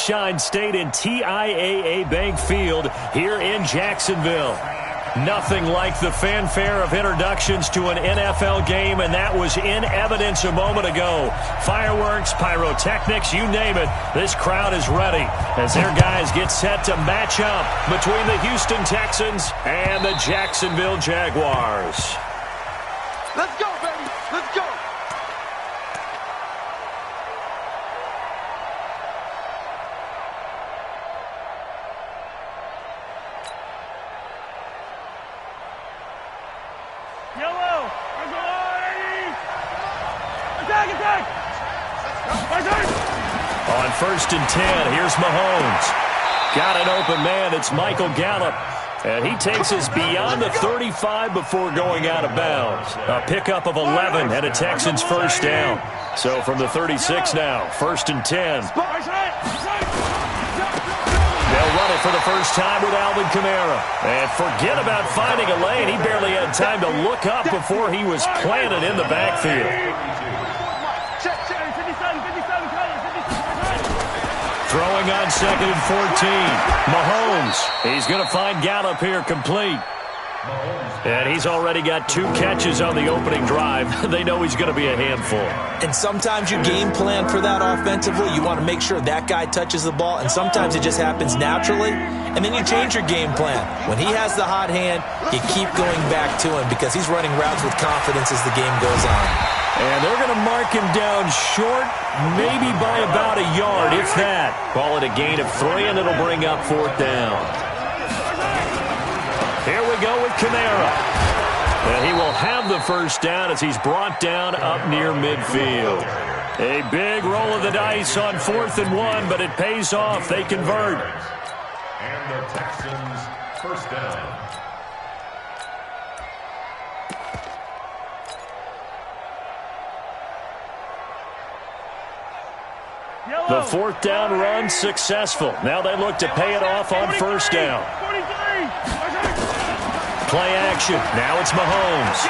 Sunshine State and TIAA Bank Field here in Jacksonville. Nothing like the fanfare of introductions to an NFL game, and that was in evidence a moment ago. Fireworks, pyrotechnics, you name it. This crowd is ready as their guys get set to match up between the Houston Texans and the Jacksonville Jaguars. Let's go, baby. Let's go. On 1st and 10, here's Mahomes. Got an open man. It's Michael Gallup. And he takes us beyond the 35 before going out of bounds. A pickup of 11 and a Texans first down. So from the 36 now, 1st and 10. They'll run it for the first time with Alvin Kamara. And forget about finding a lane. He barely had time to look up before he was planted in the backfield. Throwing on 2nd and 14. Mahomes. He's going to find Gallup here complete. And he's already got 2 catches on the opening drive. They know he's going to be a handful. And sometimes you game plan for that offensively. You want to make sure that guy touches the ball. And sometimes it just happens naturally. And then you change your game plan. When he has the hot hand, you keep going back to him because he's running routes with confidence as the game goes on. And they're going to mark him down short, maybe by about a yard, if that. Call it a gain of 3, and it'll bring up 4th down. Here we go with Kamara. And he will have the first down as he's brought down up near midfield. A big roll of the dice on 4th and 1, but it pays off. They convert. And the Texans first down. The 4th down run successful. Now they look to pay it off on 1st down. Play action. Now it's Mahomes.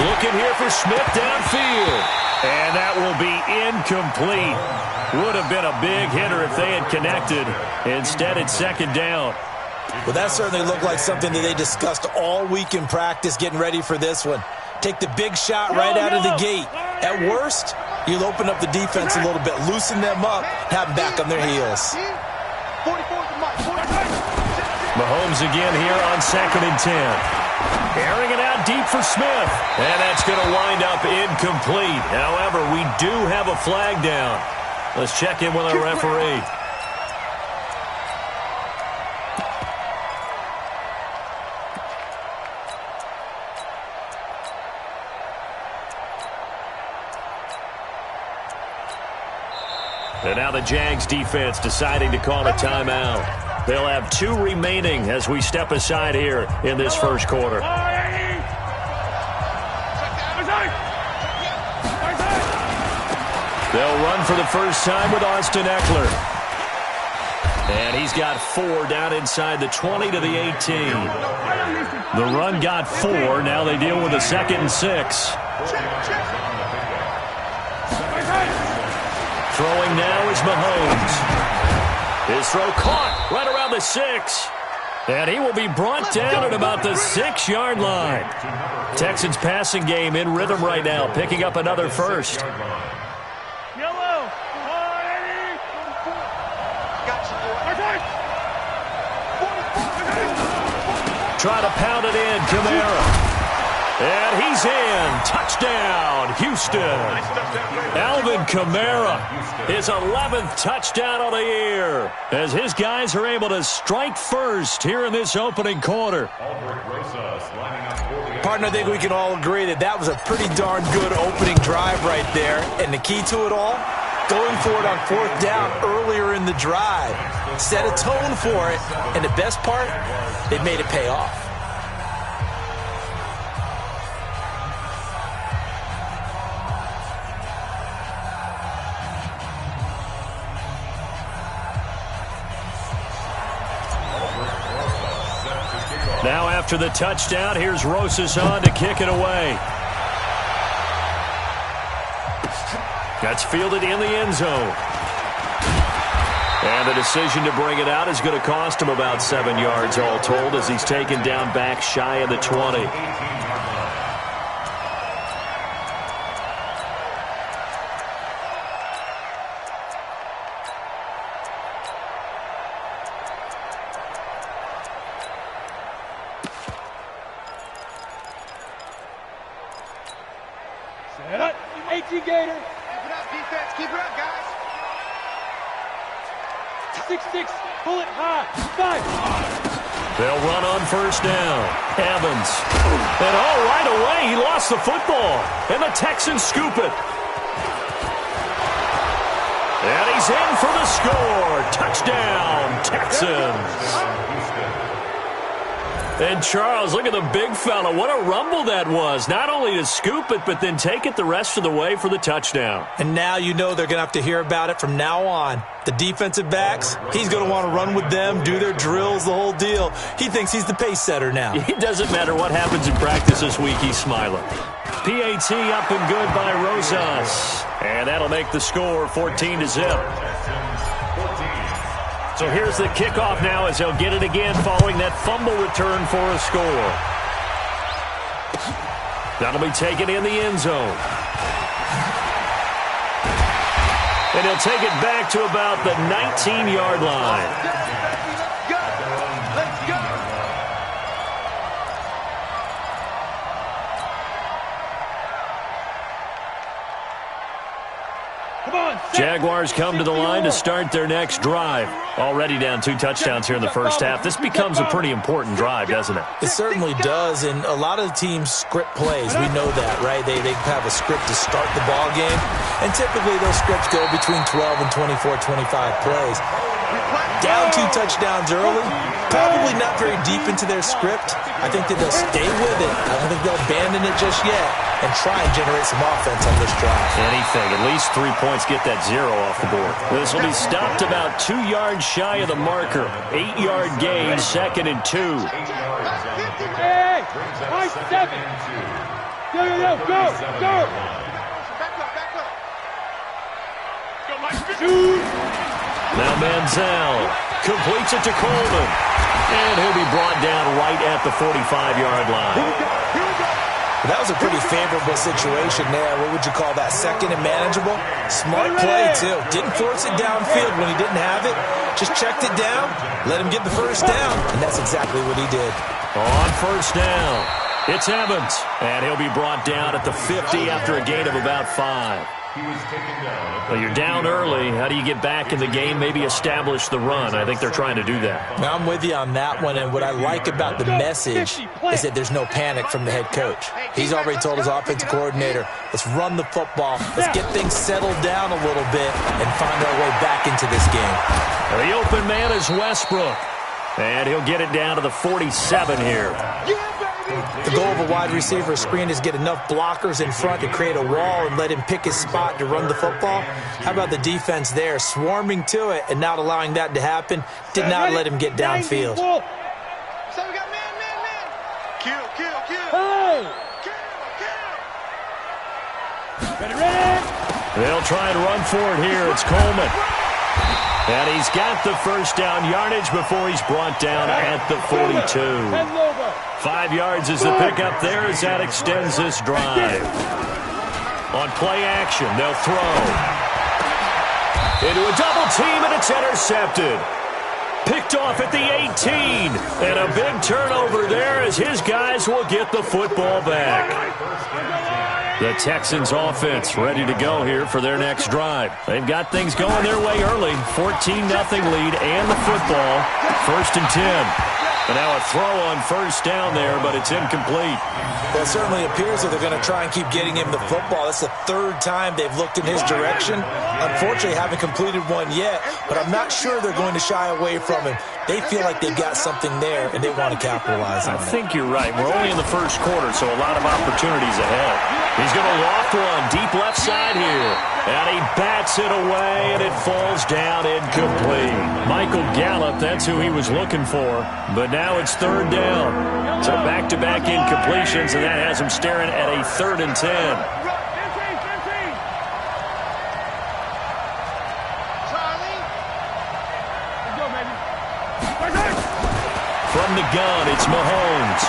Looking here for Smith downfield. And that will be incomplete. Would have been a big hitter if they had connected. Instead, it's 2nd down. Well, that certainly looked like something that they discussed all week in practice getting ready for this one. Take the big shot right out of the gate. At worst, you'll open up the defense a little bit, loosen them up, have them back on their heels. Mahomes again here on 2nd and 10. Airing it out deep for Smith. And that's going to wind up incomplete. However, we do have a flag down. Let's check in with our referee. And now the Jags defense deciding to call a timeout. They'll have 2 remaining as we step aside here in this first quarter. They'll run for the first time with Austin Eckler. And he's got 4 down inside the 20 to the 18. The run got 4. Now they deal with a 2nd and 6. Throwing now is Mahomes. His throw caught right around the 6. And he will be brought down at about the 6-yard line. Texans passing game in rhythm right now, picking up another first. Try to pound it in, Kamara. And he's in. Touchdown, Houston. Alvin Kamara, his 11th touchdown of the year, as his guys are able to strike first here in this opening quarter. Partner, I think we can all agree that that was a pretty darn good opening drive right there. And the key to it all, going for it on 4th down earlier in the drive. Set a tone for it, and the best part, they made it pay off. Now after the touchdown, here's Rosas on to kick it away. That's fielded in the end zone. And the decision to bring it out is going to cost him about 7 yards all told as he's taken down back shy of the 20. Set up. 18 Gator. Keep it up, defense. Keep it up, guys. 6-6. Pull it high. 5. They'll run on first down. Evans. And right away, he lost the football. And the Texans scoop it. And he's in for the score. Touchdown, Texans. And Charles, look at the big fella. What a rumble that was. Not only to scoop it, but then take it the rest of the way for the touchdown. And now you know they're going to have to hear about it from now on. The defensive backs, he's going to want to run with them, do their drills, the whole deal. He thinks he's the pace setter now. It doesn't matter what happens in practice this week, he's smiling. PAT up and good by Rosas. And that'll make the score 14-0. So here's the kickoff now as they'll get it again following that fumble return for a score. That'll be taken in the end zone. And he'll take it back to about the 19-yard line. Let's go. Jaguars come to the line to start their next drive. Already down 2 touchdowns here in the first half. This becomes a pretty important drive, doesn't it? It certainly does, and a lot of the teams script plays. We know that, right? They have a script to start the ball game, and typically those scripts go between 12 and 24, 25 plays. Down 2 touchdowns early, probably not very deep into their script. I think that they'll stay with it. I don't think they'll abandon it just yet and try and generate some offense on this drive. Anything, at least 3 points, get that 0 off the board. This will be stopped about 2 yards shy of the marker. 8-yard gain, 2nd and 2. Hey, 7. Go. Shoot. Now Manziel completes it to Coleman. And he'll be brought down right at the 45-yard line. That was a pretty favorable situation there. What would you call that? Second and manageable? Smart play, too. Didn't force it downfield when he didn't have it. Just checked it down, let him get the first down, and that's exactly what he did. On first down, it's Evans. And he'll be brought down at the 50 after a gain of about 5. Well, you're down early. How do you get back in the game? Maybe establish the run. I think they're trying to do that. Now, I'm with you on that one, and what I like about the message is that there's no panic from the head coach. He's already told his offensive coordinator, let's run the football, let's get things settled down a little bit and find our way back into this game. The open man is Westbrook, and he'll get it down to the 47 here. The goal of a wide receiver screen is get enough blockers in front to create a wall and let him pick his spot to run the football. How about the defense there, swarming to it and not allowing that to happen? Did not let him get downfield. So we got man. Kill. Hey! Ready. They'll try and run for it here. It's Coleman. And he's got the first down yardage before he's brought down at the 42. 5 yards is the pickup there as that extends this drive. On play action, they'll throw. Into a double team, and it's intercepted. Picked off at the 18. And a big turnover there as his guys will get the football back. The Texans offense ready to go here for their next drive. They've got things going their way early. 14-0 lead and the football. 1st and 10. And now a throw on first down there, but it's incomplete. Well, it certainly appears that they're going to try and keep getting him the football. That's the 3rd time they've looked in his direction. Unfortunately, haven't completed one yet, but I'm not sure they're going to shy away from him. They feel like they've got something there, and they want to capitalize on it. I think you're right. We're only in the first quarter, so a lot of opportunities ahead. He's going to loft one deep left side here. And he bats it away, and it falls down incomplete. Michael Gallup, that's who he was looking for. But now it's 3rd down. So back-to-back incompletions, and that has him staring at a 3rd and 10. From the gun, it's Mahomes.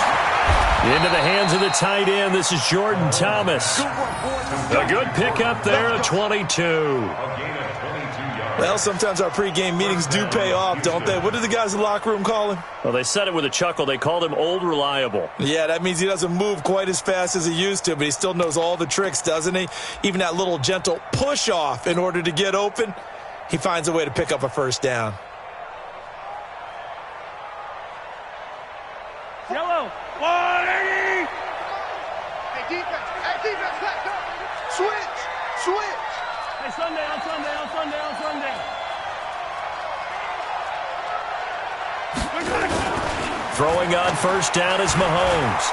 Into the hands of the tight end, this is Jordan Thomas. A good pickup there at 22. Well, sometimes our pregame meetings do pay off, don't they? What do the guys in the locker room call him? Well, they said it with a chuckle. They called him Old Reliable. Yeah, that means he doesn't move quite as fast as he used to, but he still knows all the tricks, doesn't he? Even that little gentle push-off in order to get open, he finds a way to pick up a first down. Yellow. 180. Hey, defense, let's go. Switch. Hey, Sunday. Throwing on first down is Mahomes.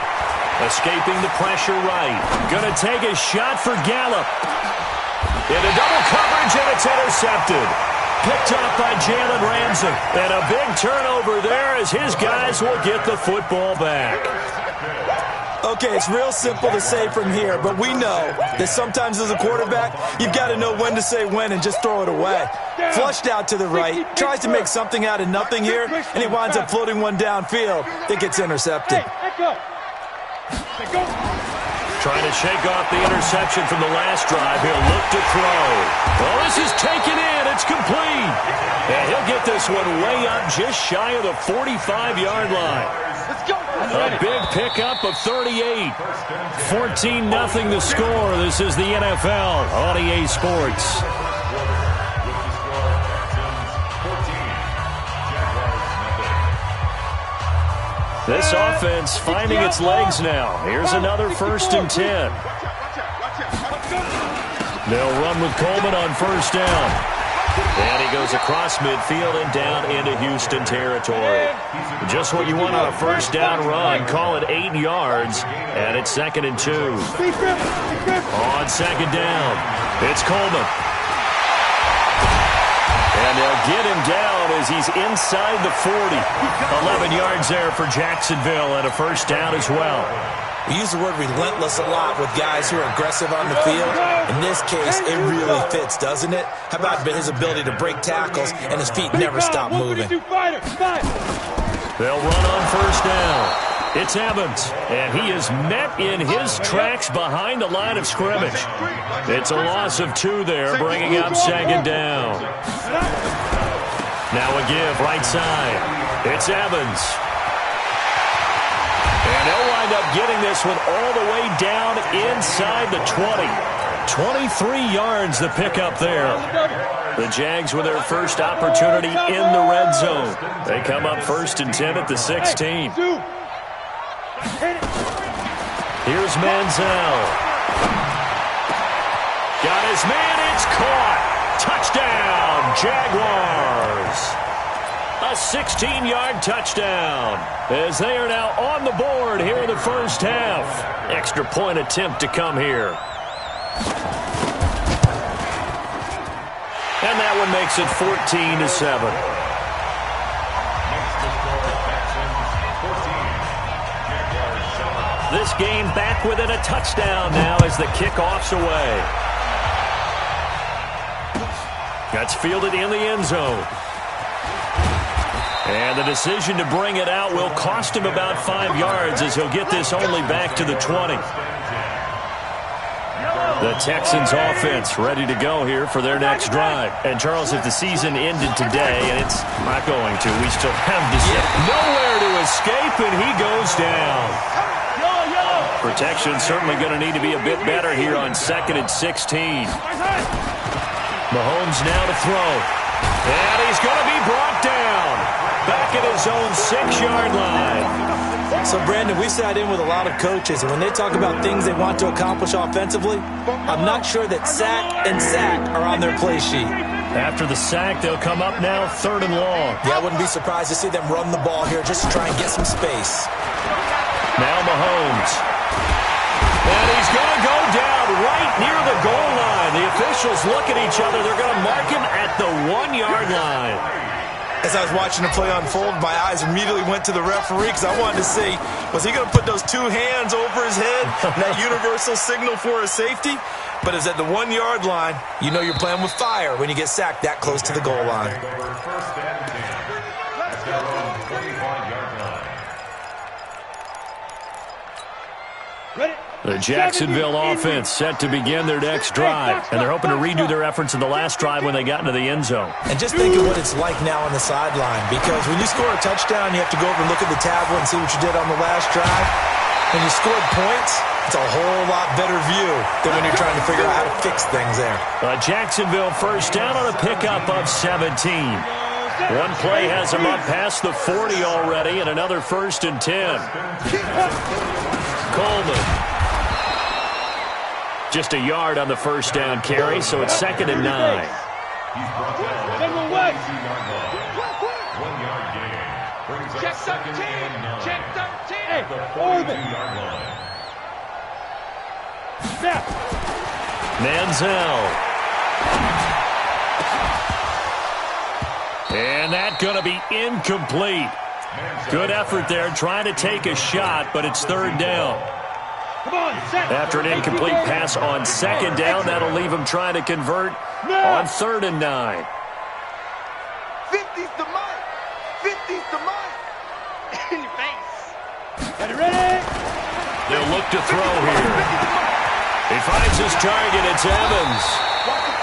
Escaping the pressure right. Gonna take a shot for Gallup. Into double coverage, and it's intercepted. Picked up by Jalen Ramsey. And a big turnover there as his guys will get the football back. Okay, it's real simple to say from here, but we know that sometimes as a quarterback, you've got to know when to say when and just throw it away. Flushed out to the right, tries to make something out of nothing here, and he winds up floating one downfield that gets intercepted. Trying to shake off the interception from the last drive. He'll look to throw. Well, this is taken in. It's complete. And he'll get this one way up just shy of the 45-yard line. A big pickup of 38. 14-0 the score. This is the NFL on EA Sports. This offense finding its legs now. Here's another 1st and 10. They'll run with Coleman on first down. And he goes across midfield and down into Houston territory. Just what you want on a first down run. Call it 8 yards. And it's 2nd and 2. On second down, it's Coleman. And they'll get him down as he's inside the 40. 11 yards there for Jacksonville and a first down as well. We use the word relentless a lot with guys who are aggressive on the field. In this case, it really fits, doesn't it? How about his ability to break tackles and his feet never stop moving? They'll run on first down. It's Evans, and he is met in his tracks behind the line of scrimmage. It's a loss of 2 there, bringing up 2nd down. Now a give right side. It's Evans. And they'll wind up getting this one all the way down inside the 20. 23 yards the pickup there. The Jags with their first opportunity in the red zone. They come up 1st and 10 at the 16. Here's Manziel. Got his man, it's caught. Touchdown, Jaguars. A 16-yard touchdown as they are now on the board here in the first half. Extra point attempt to come here. And that one makes it 14-7. This game back within a touchdown now as the kickoff's away. That's fielded in the end zone. And the decision to bring it out will cost him about 5 yards as he'll get this only back to the 20. The Texans offense ready to go here for their next drive. And Charles, if the season ended today, and it's not going to, we still have nowhere to escape, and he goes down. Protection certainly going to need to be a bit better here on 2nd and 16. Mahomes now to throw. And he's going to be brought down. Back at his own 6-yard line. So, Brandon, we sat in with a lot of coaches, and when they talk about things they want to accomplish offensively, I'm not sure that sack and sack are on their play sheet. After the sack, they'll come up now 3rd and long. Yeah, I wouldn't be surprised to see them run the ball here just to try and get some space. Now Mahomes. And he's going to go down right near the goal line. The officials look at each other. They're going to mark him at the 1-yard line. As I was watching the play unfold, my eyes immediately went to the referee because I wanted to see, was he going to put those 2 hands over his head, that universal signal for a safety? But it's at the 1-yard line. You know you're playing with fire when you get sacked that close to the goal line. their own 25-yard line. The Jacksonville offense set to begin their next drive, and they're hoping to redo their efforts in the last drive when they got into the end zone. And just think of what it's like now on the sideline, because when you score a touchdown, you have to go over and look at the tablet and see what you did on the last drive. When you scored points, it's a whole lot better view than when you're trying to figure out how to fix things there. Jacksonville first down on a pickup of 17. One play has them up past the 40 already, and another 1st and 10. Coleman. Just a yard on the first down carry, so it's 2nd and 9. He's brought down at the 22-yard line. 1-yard gain. Brings up 2nd and 9. Check 13. At the 42-yard line. Manziel. And that's going to be incomplete. Good effort there, trying to take a shot, but it's 3rd down. After an incomplete pass on 2nd down, that'll leave him trying to convert on 3rd and 9. 50's the mark. 50's the mark. In your face. Got it ready. They'll look to throw here. He finds his target. It's Evans.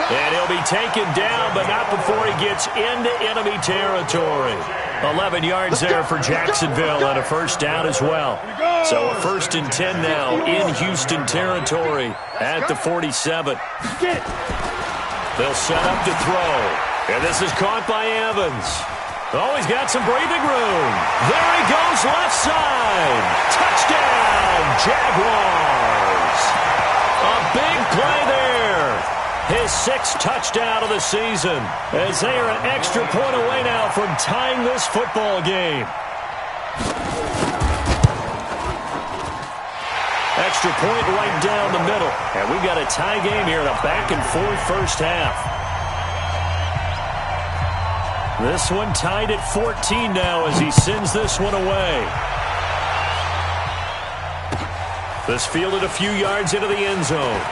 And he'll be taken down, but not before he gets into enemy territory. 11 yards there for Jacksonville and a first down as well. So a 1st and 10 now in Houston territory at the 47. They'll set up to throw. And this is caught by Evans. Oh, he's got some breathing room. There he goes, left side. Touchdown, Jaguars. A big play there. His 6th touchdown of the season, as they are an extra point away now from tying this football game. Extra point right down the middle. And we've got a tie game here in a back-and-forth first half. This one tied at 14 now as he sends this one away. This fielded a few yards into the end zone.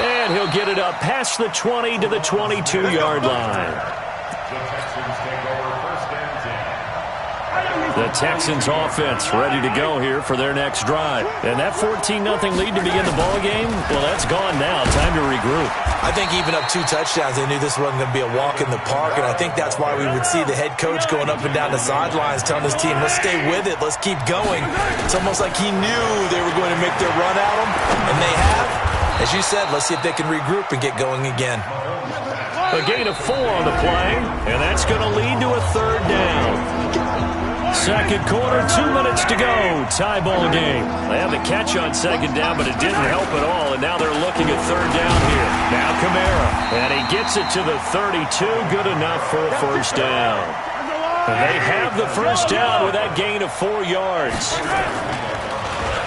And he'll get it up past the 20 to the 22-yard line. The Texans take over 1st and 10. The Texans offense ready to go here for their next drive. And that 14-0 lead to begin the ball game, well, that's gone now. Time to regroup. I think even up 2 touchdowns, they knew this wasn't going to be a walk in the park, and I think that's why we would see the head coach going up and down the sidelines telling his team, let's stay with it, let's keep going. It's almost like he knew they were going to make their run at him, and they have. As you said, let's see if they can regroup and get going again. A gain of 4 on the play, and that's going to lead to a 3rd down. 2nd quarter, 2 minutes to go. Tie ball game. They have the catch on 2nd down, but it didn't help at all, and now they're looking at 3rd down here. Now Kamara, and he gets it to the 32. Good enough for a first down. And they have the first down with that gain of 4 yards.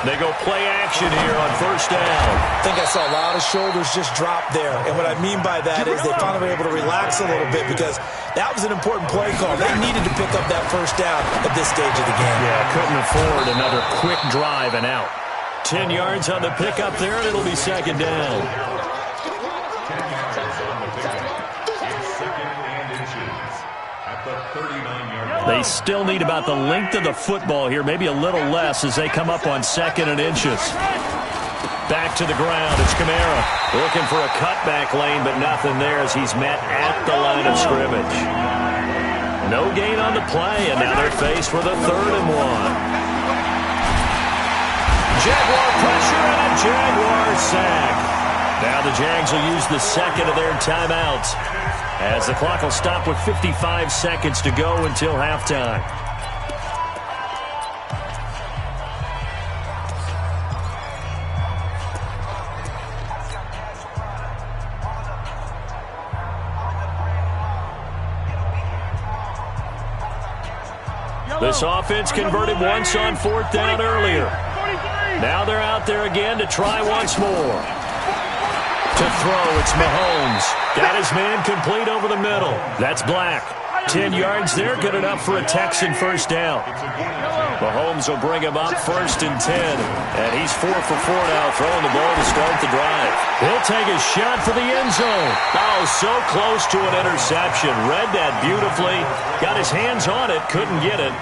They go play action here on first down. I think I saw a lot of shoulders just drop there. And what I mean by that is they finally were able to relax a little bit because that was an important play call. They needed to pick up that first down at this stage of the game. Yeah, couldn't afford another quick drive and out. 10 yards on the pickup there, and it'll be 2nd down. 10 yards on the pickup. It's 2nd and inches at the 39-yard line. They still need about the length of the football here, maybe a little less as they come up on 2nd and inches. Back to the ground. It's Kamara looking for a cutback lane, but nothing there as he's met at the line of scrimmage. No gain on the play, and now they're faced with a 3rd and 1. Jaguar pressure and a Jaguar sack. Now the Jags will use the 2nd of their timeouts as the clock will stop with 55 seconds to go until halftime. This offense converted once on 4th down earlier. Now they're out there again to try once more. To throw, it's Mahomes. Got his man complete over the middle. That's Black. 10 yards there, good enough for a Texan first down. Mahomes will bring him up 1st and 10. And he's 4 for 4 now, throwing the ball to start the drive. He'll take a shot for the end zone. Oh, so close to an interception. Read that beautifully. Got his hands on it, couldn't get it.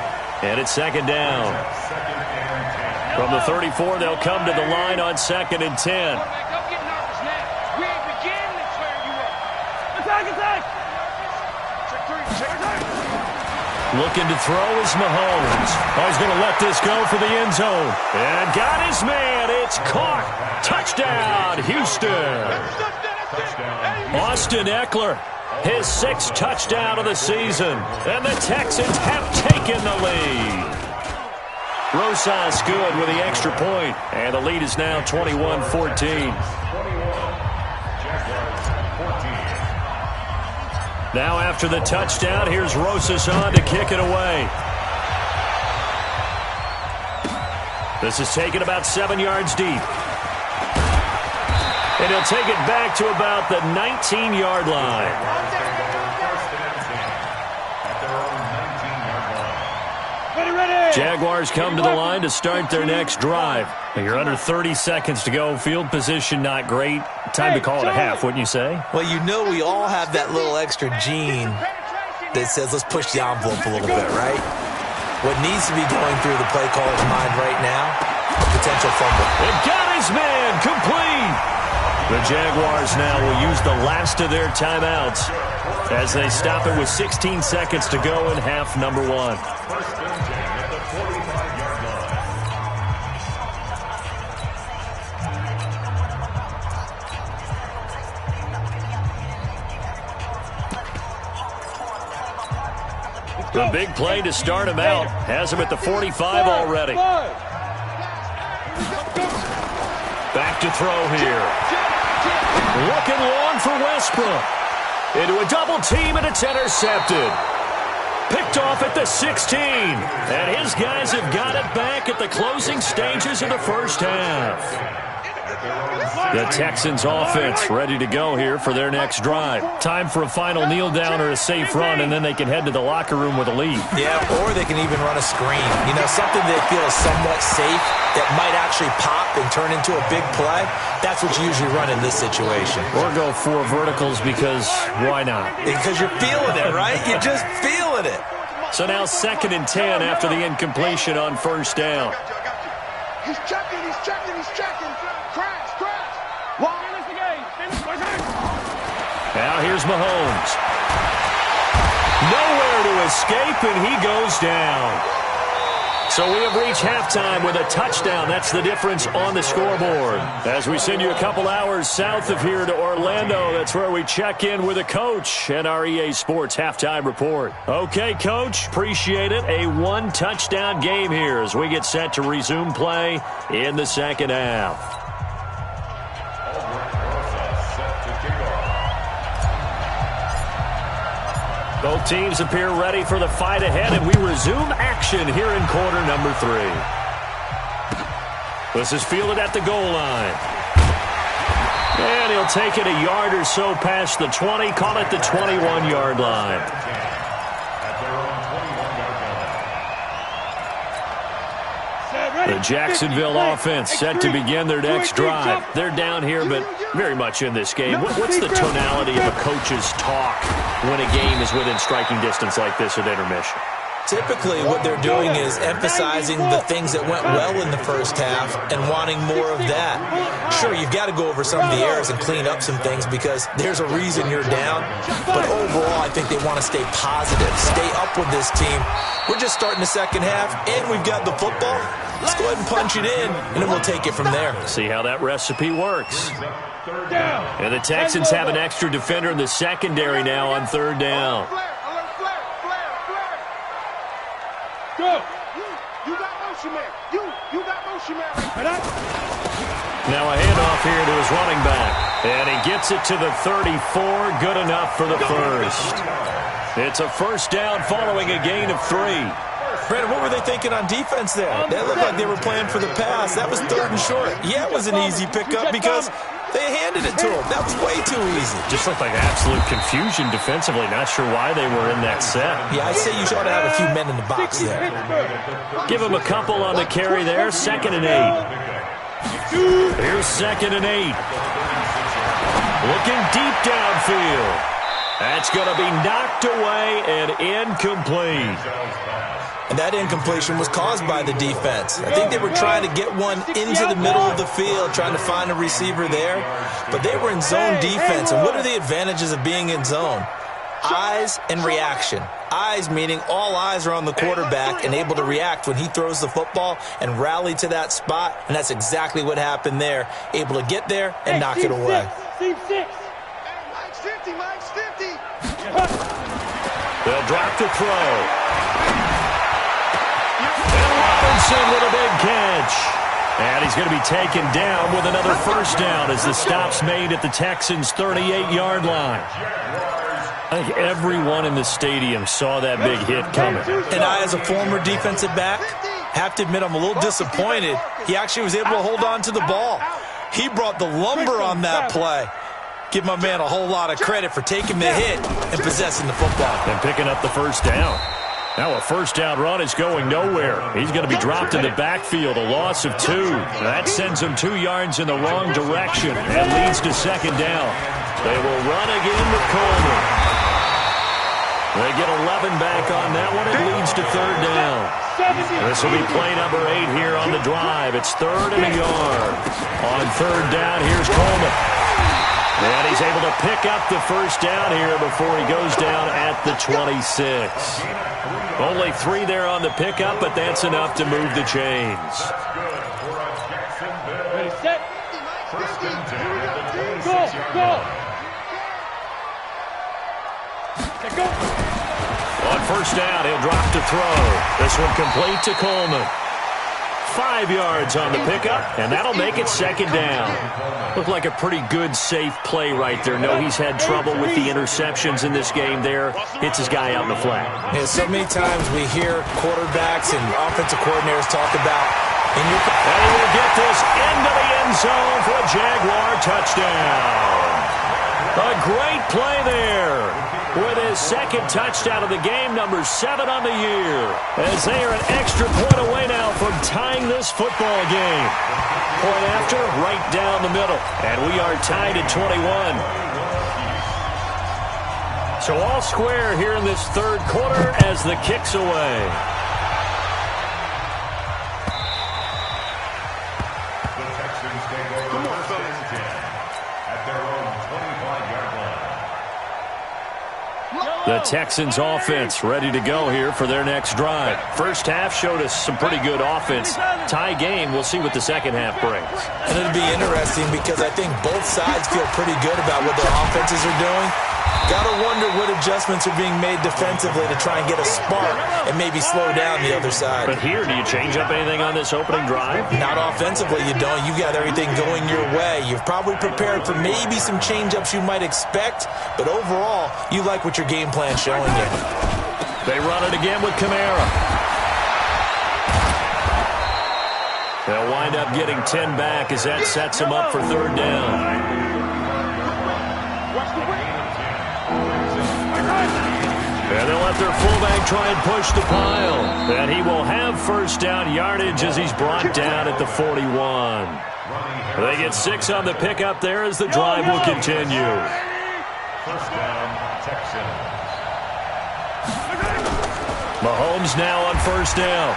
And it's 2nd down. From the 34, they'll come to the line on 2nd and 10. Looking to throw is Mahomes. Oh, he's going to let this go for the end zone. And got his man. It's caught. Touchdown, Houston. Austin Eckler, his 6th touchdown of the season. And the Texans have taken the lead. Rosas good with the extra point. And the lead is now 21-14. Now after the touchdown, here's Rosas on to kick it away. This is taken about 7 yards deep. And he'll take it back to about the 19-yard line. Jaguars come to the line to start their next drive. You're under 30 seconds to go. Field position not great. Time to call it a half, wouldn't you say? Well, you know we all have that little extra gene that says let's push the envelope a little bit, right? What needs to be going through the play caller's mind right now, a potential fumble. It got his man complete. The Jaguars now will use the last of their timeouts as they stop it with 16 seconds to go in half number 1. The big play to start him out has him at the 45 already. Back to throw here. Looking long for Westbrook. Into a double team, and it's intercepted. Picked off at the 16. And his guys have got it back at the closing stages of the first half. The Texans offense ready to go here for their next drive. Time for a final kneel down or a safe run, and then they can head to the locker room with a lead. Yeah, or they can even run a screen. You know, something they feel is somewhat safe that might actually pop and turn into a big play. That's what you usually run in this situation. Or go 4 verticals because why not? Because you're feeling it, right? You're just feeling it. So now 2nd and 10 after the incompletion on first down. He's checking. Crash. Finish the game. Now here's Mahomes. Nowhere to escape, and he goes down. So we have reached halftime with a touchdown. That's the difference on the scoreboard. As we send you a couple hours south of here to Orlando, that's where we check in with a coach and our EA Sports halftime report. Okay, Coach, appreciate it. A 1-touchdown game here as we get set to resume play in the second half. Both teams appear ready for the fight ahead, and we resume action here in quarter number 3. This is fielded at the goal line. And he'll take it a yard or so past the 20, call it the 21-yard line. The Jacksonville offense set to begin their next drive. They're down here, but very much in this game. What's the tonality of a coach's talk when a game is within striking distance like this at intermission? Typically, what they're doing is emphasizing the things that went well in the first half and wanting more of that. Sure, you've got to go over some of the errors and clean up some things because there's a reason you're down. But overall, I think they want to stay positive, stay up with this team. We're just starting the second half, and we've got the football. Let's go ahead and punch it in, and then we'll take it from there. See how that recipe works. And the Texans have an extra defender in the secondary now on 3rd down. Go. You got motion man. You got motion man. Now a handoff here to his running back. And he gets it to the 34. Good enough for the first. It's a first down following a gain of 3. Brandon, what were they thinking on defense there? They looked like they were playing for the pass. That was 3rd and short. Yeah, it was an easy pickup because They handed it to him. That was way too easy. Just looked like absolute confusion defensively. Not sure why they were in that set. Yeah, I'd say you ought to have a few men in the box there. Give him a couple on the carry there. 2nd and 8. Here's 2nd and 8. Looking deep downfield. That's going to be knocked away and incomplete. And that incompletion was caused by the defense. I think they were trying to get one into the middle of the field, trying to find a receiver there. But they were in zone defense. And what are the advantages of being in zone? Eyes and reaction. Eyes meaning all eyes are on the quarterback and able to react when he throws the football and rally to that spot. And that's exactly what happened there. Able to get there and knock it away. Team 6. Mike's 50, Mike's 50. They'll drop to throw. Robinson with a big catch. And he's going to be taken down with another first down as the stop's made at the Texans' 38-yard line. I think everyone in the stadium saw that big hit coming. And I, as a former defensive back, have to admit I'm a little disappointed. He actually was able to hold on to the ball. He brought the lumber on that play. Give my man a whole lot of credit for taking the hit and possessing the football. And picking up the first down. Now a first down run is going nowhere. He's going to be dropped in the backfield, a loss of 2. That sends him 2 yards in the wrong direction and leads to 2nd down. They will run again with Coleman. They get 11 back on that one. It leads to 3rd down. This will be play number 8 here on the drive. It's 3rd and a yard. On 3rd down, here's Coleman. And he's able to pick up the first down here before he goes down at the 26. Only 3 there on the pickup, but that's enough to move the chains. Ready, set. Go. Go. On first down, he'll drop to throw. This one complete to Coleman. 5 yards on the pickup, and that'll make it 2nd down. Looked like a pretty good, safe play right there. No, he's had trouble with the interceptions in this game there. Hits his guy out in the flat. Yeah, so many times we hear quarterbacks and offensive coordinators talk about and he will get this into the end zone for a Jaguar touchdown. A great play there with his 2nd touchdown of the game, number 7 on the year, as they are an extra point away now from tying this football game. Point after, right down the middle, and we are tied at 21. So all square here in this 3rd quarter as the kick's away. The Texans take over 1st and 10 at their own 25-yard line. The Texans offense ready to go here for their next drive. First half showed us some pretty good offense. Tie game, we'll see what the second half brings. And it'll be interesting because I think both sides feel pretty good about what their offenses are doing. Got to wonder what adjustments are being made defensively to try and get a spark and maybe slow down the other side. But here, do you change up anything on this opening drive? Not offensively, you don't. You got everything going your way. You've probably prepared for maybe some change-ups you might expect, but overall, you like what your game plan's showing you. They run it again with Kamara. They'll wind up getting 10 back as that sets them up for 3rd down. And they'll let their fullback try and push the pile. And he will have first down yardage as he's brought down at the 41. They get 6 on the pickup there as the drive will continue. First down, Texans. Mahomes now on first down.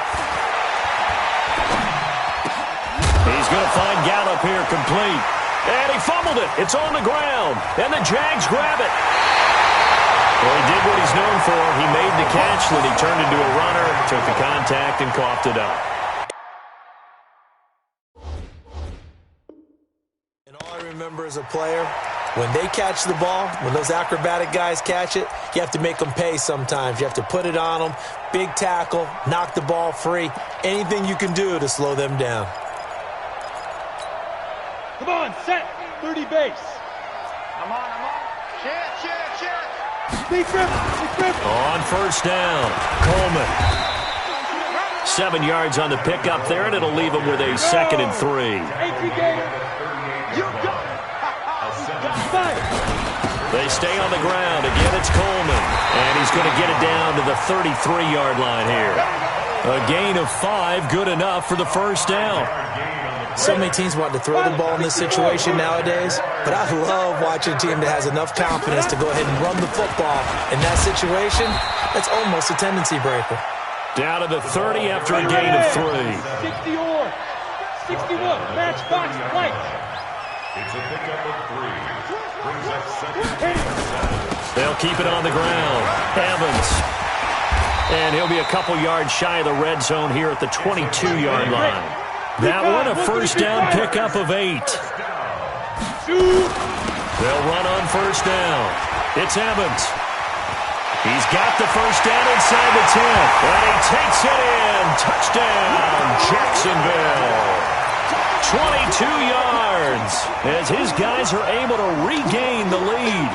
He's going to find Gallup here complete. And he fumbled it. It's on the ground. And the Jags grab it. Well, he did what he's known for. He made the catch, then he turned into a runner, took the contact, and coughed it up. And all I remember as a player, when they catch the ball, when those acrobatic guys catch it, you have to make them pay sometimes. You have to put it on them, big tackle, knock the ball free, anything you can do to slow them down. Come on, set. 30 base. I'm on. Check. Big grip. On first down, Coleman. 7 yards on the pickup there, and it'll leave him with a 2nd and 3. You got it. They stay on the ground. Again, it's Coleman. And he's going to get it down to the 33-yard line here. A gain of 5, good enough for the first down. So many teams want to throw the ball in this situation nowadays, but I love watching a team that has enough confidence to go ahead and run the football. In that situation, that's almost a tendency breaker. Down to the 30 after a gain of 3. 60 or 61, match box, light. It's a pickup of 3. Brings up second. They'll keep it on the ground. Evans. And he'll be a couple yards shy of the red zone here at the 22-yard line. That one a first down pickup of 8. They'll run on first down. It's Evans. He's got the first down inside the 10. And he takes it in. Touchdown, Jacksonville. 22 yards as his guys are able to regain the lead.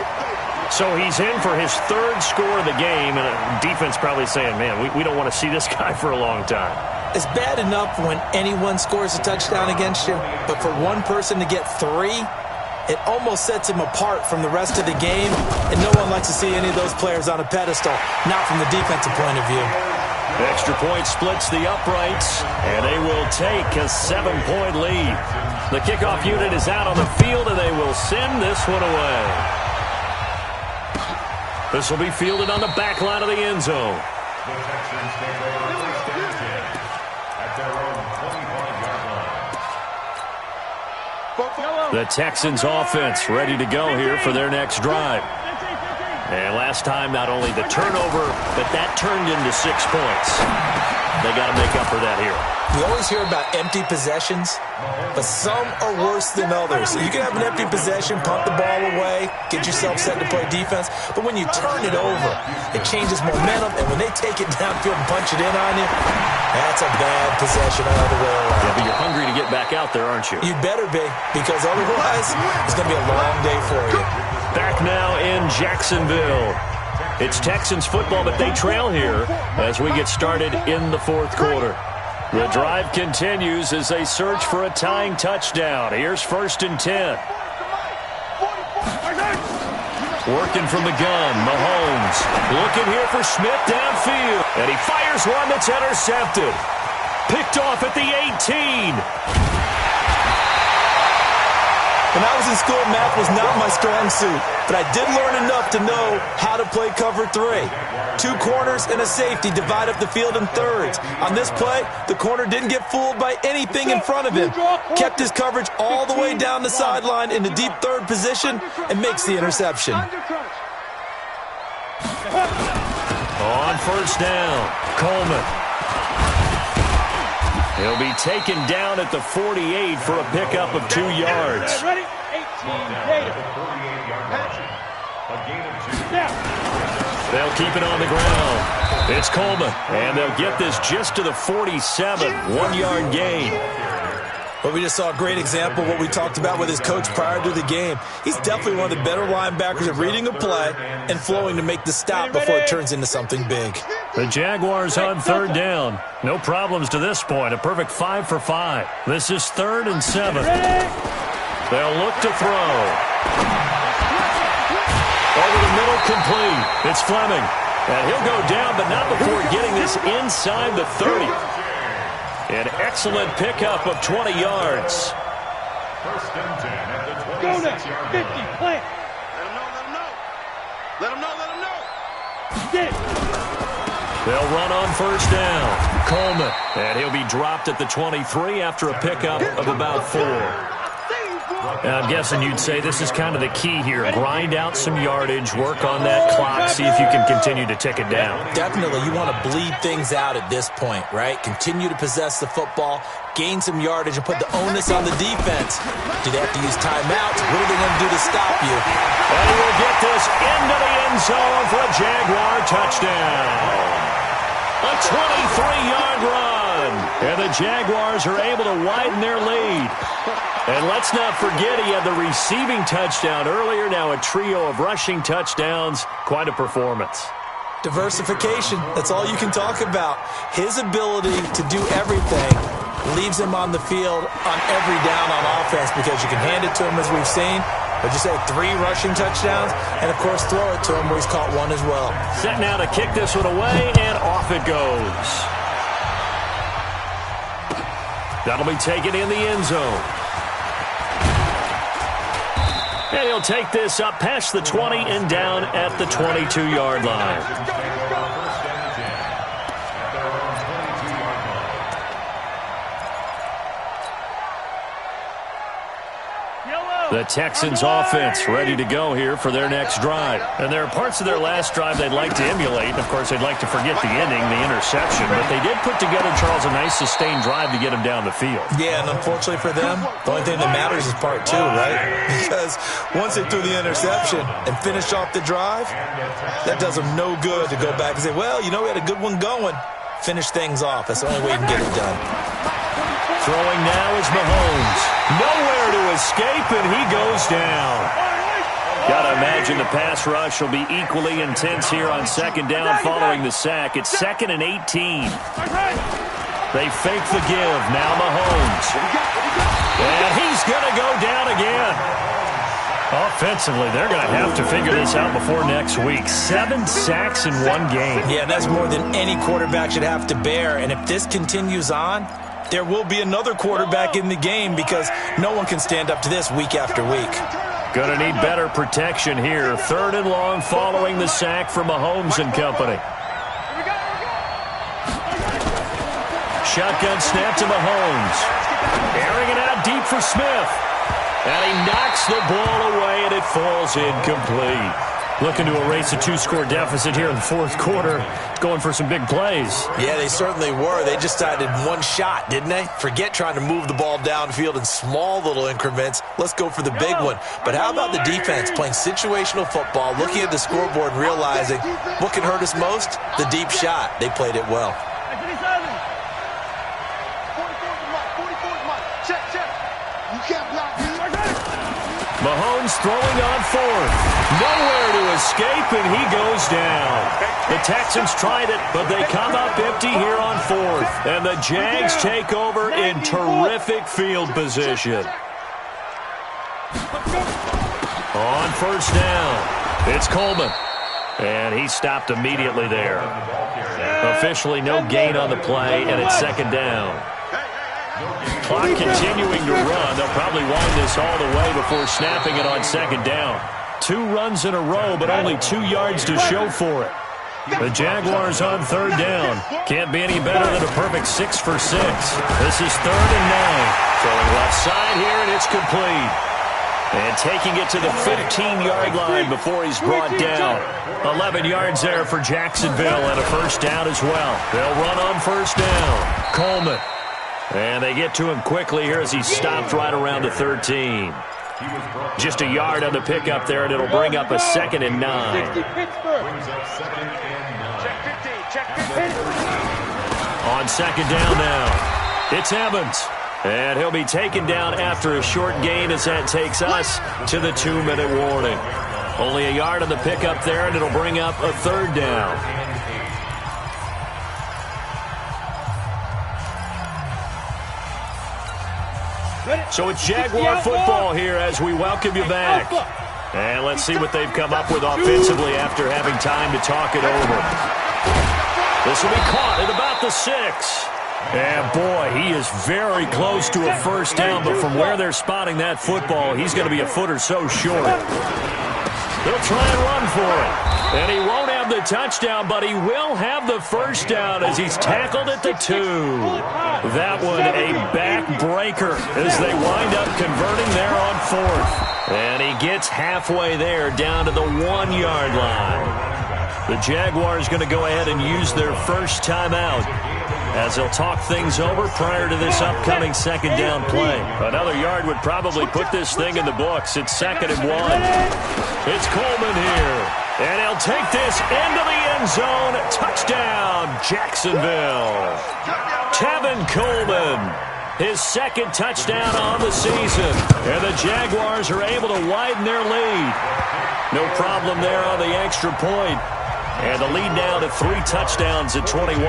So he's in for his 3rd score of the game, and defense probably saying, man, we don't want to see this guy for a long time. It's bad enough when anyone scores a touchdown against you, but for one person to get 3, it almost sets him apart from the rest of the game, and no one likes to see any of those players on a pedestal, not from the defensive point of view. Extra point splits the uprights, and they will take a 7-point lead. The kickoff unit is out on the field, and they will send this one away. This will be fielded on the back line of the end zone. The Texans take over first and 10 at their own 25-yard line. The Texans offense ready to go here for their next drive. And last time, not only the turnover, but that turned into 6 points. They got to make up for that here. We always hear about empty possessions, but some are worse than others. You can have an empty possession, punt the ball away, get yourself set to play defense, but when you turn it over, it changes momentum, and when they take it downfield and punch it in on you, that's a bad possession all the way around. Yeah, but you're hungry to get back out there, aren't you? You'd better be, because otherwise, it's going to be a long day for you. Back now in Jacksonville. It's Texans football, but they trail here as we get started in the 4th quarter. The drive continues as they search for a tying touchdown. Here's 1st and 10. Working from the gun, Mahomes. Looking here for Smith downfield. And he fires one that's intercepted. Picked off at the 18. When I was in school, math was not my strong suit, but I did learn enough to know how to play cover 3. 2 corners and a safety divide up the field in thirds. On this play, the corner didn't get fooled by anything in front of him. Kept his coverage all the way down the sideline in the deep 3rd position and makes the interception. On first down, Coleman. He'll be taken down at the 48 for a pickup of 2 yards. Ready? 18, They'll keep it on the ground. It's Coleman, and they'll get this just to the 47, 1-yard gain. But we just saw a great example of what we talked about with his coach prior to the game. He's definitely one of the better linebackers at reading a play and flowing to make the stop before it turns into something big. The Jaguars on 3rd down. No problems to this point. A perfect 5 for 5. This is 3rd and 7. They'll look to throw. Over the middle, complete. It's Fleming. And he'll go down, but not before getting this inside the 30. An excellent pickup of 20 yards. First and 10 at the 26-yard 50, plant. Let him know. Get it. They'll run on first down. Coleman. And he'll be dropped at the 23 after a pickup of about 4. And I'm guessing you'd say this is kind of the key here. Grind out some yardage, work on that clock, see if you can continue to tick it down. Definitely, you want to bleed things out at this point, right? Continue to possess the football, gain some yardage, and put the onus on the defense. Do they have to use timeouts? What are they going to do to stop you? And he will get this into the end zone for a Jaguar touchdown. A 23-yard run. And the Jaguars are able to widen their lead. And let's not forget he had the receiving touchdown earlier. Now a trio of rushing touchdowns. Quite a performance. Diversification. That's all you can talk about. His ability to do everything leaves him on the field on every down on offense because you can hand it to him as we've seen, What'd you say, 3 rushing touchdowns? And, of course, throw it to him where he's caught one as well. Set now to kick this one away, and off it goes. That'll be taken in the end zone. And he'll take this up past the 20 and down at the 22-yard line. The Texans offense ready to go here for their next drive. And there are parts of their last drive they'd like to emulate. Of course, they'd like to forget the ending, the interception. But they did put together, Charles, a nice sustained drive to get him down the field. Yeah, and unfortunately for them, the only thing that matters is part 2, right? Because once they threw the interception and finished off the drive, that does them no good to go back and say, well, you know, we had a good one going. Finish things off. That's the only way you can get it done. Throwing now is Mahomes. Nowhere to escape, and he goes down. Got to imagine the pass rush will be equally intense here on second down following the sack. It's 2nd and 18. They fake the give. Now Mahomes. And he's going to go down again. Offensively, they're going to have to figure this out before next week. 7 sacks in one game. Yeah, that's more than any quarterback should have to bear. And if this continues on, there will be another quarterback in the game because no one can stand up to this week after week. Going to need better protection here. 3rd and long following the sack for Mahomes and company. Shotgun snap to Mahomes. Airing it out deep for Smith. And he knocks the ball away, and it falls incomplete. Looking to erase a 2-score deficit here in the 4th quarter. Going for some big plays. Yeah, they certainly were. They just decided one shot, didn't they? Forget trying to move the ball downfield in small little increments. Let's go for the big one. But how about the defense playing situational football, looking at the scoreboard and realizing what can hurt us most? The deep shot. They played it well. Mahomes throwing on 4th. Nowhere to escape, and he goes down. The Texans tried it, but they come up empty here on 4th. And the Jags take over in terrific field position. On 1st down, it's Coleman. And he stopped immediately there. Officially no gain on the play, and it's 2nd down. Clock continuing to run. They'll probably wind this all the way before snapping it on 2nd down. 2 runs in a row, but only 2 yards to show for it. The Jaguars on 3rd down. Can't be any better than a perfect 6 for 6. This is 3rd and 9. Throwing left side here, and it's complete. And taking it to the 15-yard line before he's brought down. 11 yards there for Jacksonville, and a 1st down as well. They'll run on 1st down. Coleman. And they get to him quickly here as he stopped right around the 13. Just a yard on the pickup there, and it'll bring up a 2nd and 9. On 2nd down now, it's Evans. And he'll be taken down after a short gain as that takes us to the 2-minute warning. Only a yard on the pickup there, and it'll bring up a 3rd down. So it's Jaguar football here as we welcome you back. And let's see what they've come up with offensively after having time to talk it over. This will be caught at about the 6. And boy, he is very close to a 1st down, but from where they're spotting that football, he's going to be a foot or so short. They'll try and run for it. And he won't have the touchdown, but he will have the 1st down as he's tackled at the 2. That one a backbreaker as they wind up converting there on 4th. And he gets halfway there down to the 1-yard line. The Jaguars going to go ahead and use their first timeout as they'll talk things over prior to this upcoming 2nd down play. Another yard would probably put this thing in the books. It's 2nd and 1. It's Coleman here. And he'll take this into the end zone. Touchdown, Jacksonville. Tevin Coleman, his 2nd touchdown on the season. And the Jaguars are able to widen their lead. No problem there on the extra point. And the lead now to 3 touchdowns at 21.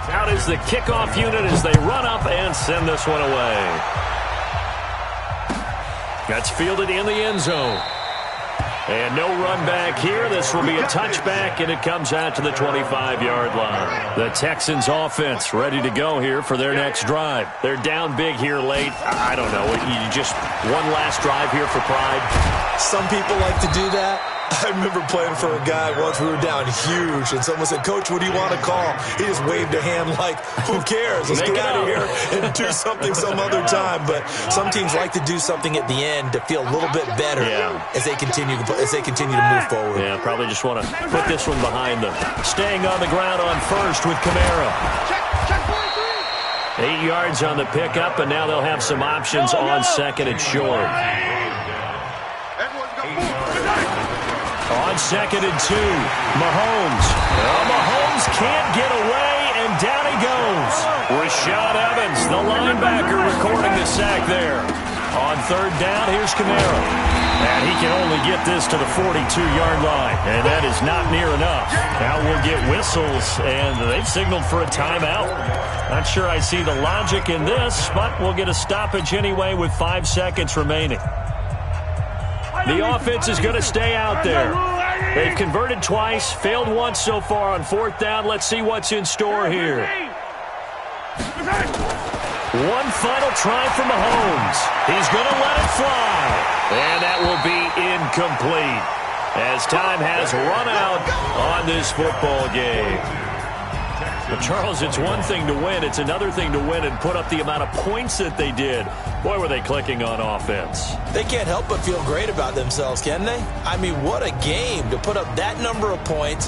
Out is the kickoff unit as they run up and send this one away. That's fielded in the end zone. And no run back here. This will be a touchback, and it comes out to the 25-yard line. The Texans offense ready to go here for their next drive. They're down big here late. I don't know. You just one last drive here for pride. Some people like to do that. I remember playing for a guy once. We were down huge, and someone said, "Coach, what do you want to call?" He just waved a hand like, "Who cares? Let's get out of here and do something some other time." But some teams like to do something at the end to feel a little bit better as they continue to move forward. Yeah, probably just want to put this one behind them. Staying on the ground on first with Kamara. 8 yards on the pickup, and now they'll have some options on second and short. On second and 2, Mahomes. Mahomes can't get away, and down he goes. Rashad Evans, the linebacker, recording the sack there. On third down, here's Kamara. And he can only get this to the 42-yard line, and that is not near enough. Now we'll get whistles, and they've signaled for a timeout. Not sure I see the logic in this, but we'll get a stoppage anyway with 5 seconds remaining. The offense is going to stay out there. They've converted twice, failed once so far on fourth down. Let's see what's in store here. One final try for Mahomes. He's going to let it fly. And that will be incomplete as time has run out on this football game. But Charles, it's one thing to win. It's another thing to win and put up the amount of points that they did. Boy, were they clicking on offense. They can't help but feel great about themselves, can they? I mean, what a game to put up that number of points